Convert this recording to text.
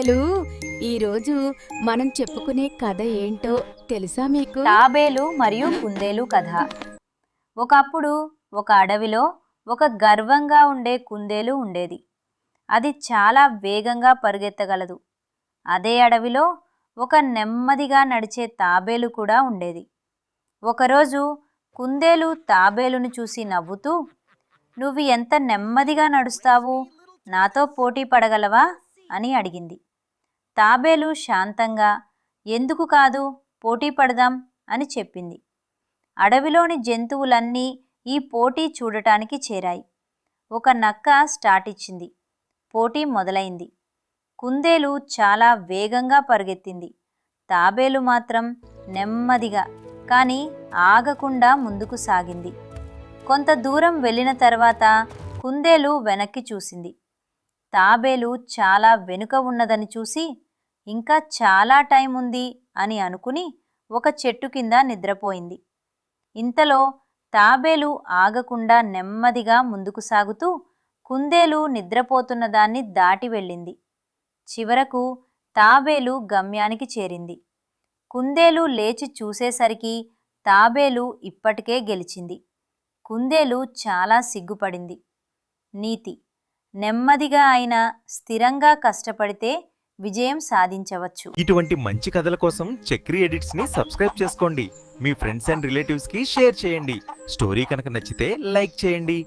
పిల్లలు, ఈరోజు మనం చెప్పుకునే కథ ఏంటో తెలుసా మీకు? తాబేలు మరియు కుందేలు కథ. ఒకప్పుడు ఒక అడవిలో ఒక గర్వంగా ఉండే కుందేలు ఉండేది. అది చాలా వేగంగా పరుగెత్తగలదు. అదే అడవిలో ఒక నెమ్మదిగా నడిచే తాబేలు కూడా ఉండేది. ఒకరోజు కుందేలు తాబేలును చూసి నవ్వుతూ, "నువ్వు ఎంత నెమ్మదిగా నడుస్తావు? నాతో పోటీ పడగలవా?" అని అడిగింది. తాబేలు శాంతంగా, "ఎందుకు కాదు, పోటీ పడదాం" అని చెప్పింది. అడవిలోని జంతువులన్నీ ఈ పోటీ చూడటానికి చేరాయి. ఒక నక్క స్టార్ట్ ఇచ్చింది. పోటీ మొదలైంది. కుందేలు చాలా వేగంగా పరుగెత్తింది. తాబేలు మాత్రం నెమ్మదిగా కానీ ఆగకుండా ముందుకు సాగింది. కొంత దూరం వెళ్ళిన తర్వాత కుందేలు వెనక్కి చూసింది. తాబేలు చాలా వెనుక ఉన్నదని చూసి, ఇంకా చాలా టైం ఉంది అని అనుకుని ఒక చెట్టు కింద నిద్రపోయింది. ఇంతలో తాబేలు ఆగకుండా నెమ్మదిగా ముందుకు సాగుతూ కుందేలు నిద్రపోతున్న దాన్ని దాటి వెళ్ళింది. చివరకు తాబేలు గమ్యానికి చేరింది. కుందేలు లేచి చూసేసరికి తాబేలు ఇప్పటికే గెలిచింది. కుందేలు చాలా సిగ్గుపడింది. నీతి: నెమ్మదిగా అయినా స్థిరంగా కష్టపడితే విజయం సాధించవచ్చు. ఇటువంటి మంచి కథల కోసం చక్రి ఎడిట్స్ ని సబ్స్క్రైబ్ చేసుకోండి. మీ ఫ్రెండ్స్ అండ్ రిలేటివ్స్ కి షేర్ చేయండి. స్టోరీ కనుక నచ్చితే లైక్ చేయండి.